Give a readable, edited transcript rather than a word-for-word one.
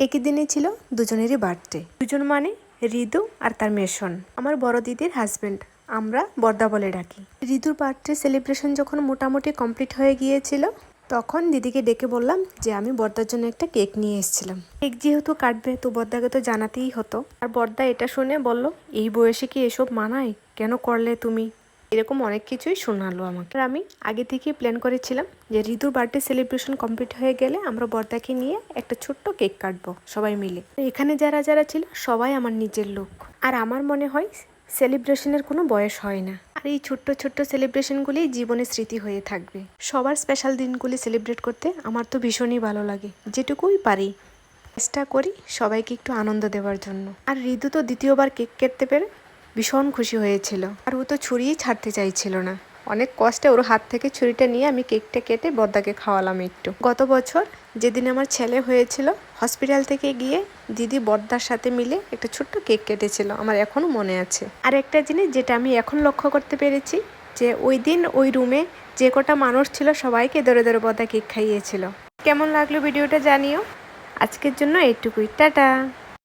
একই দিনে ছিল দুজনেরই বার্থডে। দুজন মানে ঋতু আর তার মেশন, আমার বড় দিদির হাজবেন্ড। আমরা বর্দা বলে ডাকি। ঋতুর বার্থডে সেলিব্রেশন যখন মোটামুটি কমপ্লিট হয়ে গিয়েছিল, তখন দিদিকে ডেকে বললাম যে আমি বর্দার জন্য একটা কেক নিয়ে এসেছিলাম। কেক যেহেতু কাটবে তো বর্দাকে তো জানাতেই হতো। আর বর্দা এটা শুনে বলল, এই বয়সে কি এসব মানায়, কেন করলে তুমি? এরকম অনেক কিছুই শোনালো আমাকে। আর আমি আগে থেকেই প্ল্যান করেছিলাম যে ঋতুর বার্থডে সেলিব্রেশন কমপ্লিট হয়ে গেলে আমরা বর্দাকে নিয়ে একটা ছোট্ট কেক কাটবো সবাই মিলে। এখানে যারা যারা ছিল সবাই আমার নিজের লোক। আর আমার মনে হয় সেলিব্রেশনের কোনো বয়স হয় না। আর এই ছোট্ট ছোট্ট সেলিব্রেশনগুলি জীবনের স্মৃতি হয়ে থাকবে। সবার স্পেশাল দিনগুলি সেলিব্রেট করতে আমার তো ভীষণই ভালো লাগে, যেটুকুই পারি চেষ্টা করি সবাইকে একটু আনন্দ দেওয়ার জন্য। আর ঋতু তো দ্বিতীয়বার কেক কাটতে পেরে ভীষণ খুশি হয়েছিল। আর ও তো ছুরিই ছাড়তে চাইছিল না। অনেক কষ্টে ওর হাত থেকে ছুরিটা নিয়ে আমি কেকটা কেটে বর্দাকে খাওয়ালাম একটু। গত বছর যেদিন আমার ছেলে হয়েছিল, হসপিটাল থেকে গিয়ে দিদি বর্দার সাথে মিলে একটা ছোট্ট কেক কেটেছিল, আমার এখনো মনে আছে। আর একটা জিনিস যেটা আমি এখন লক্ষ্য করতে পেরেছি, যে ওই দিন ওই রুমে যে কটা মানুষ ছিল সবাইকে ধরে ধরে বর্দা কেক খাইয়েছিল। কেমন লাগলো ভিডিওটা জানিও। আজকের জন্য এইটুকুই, টাটা।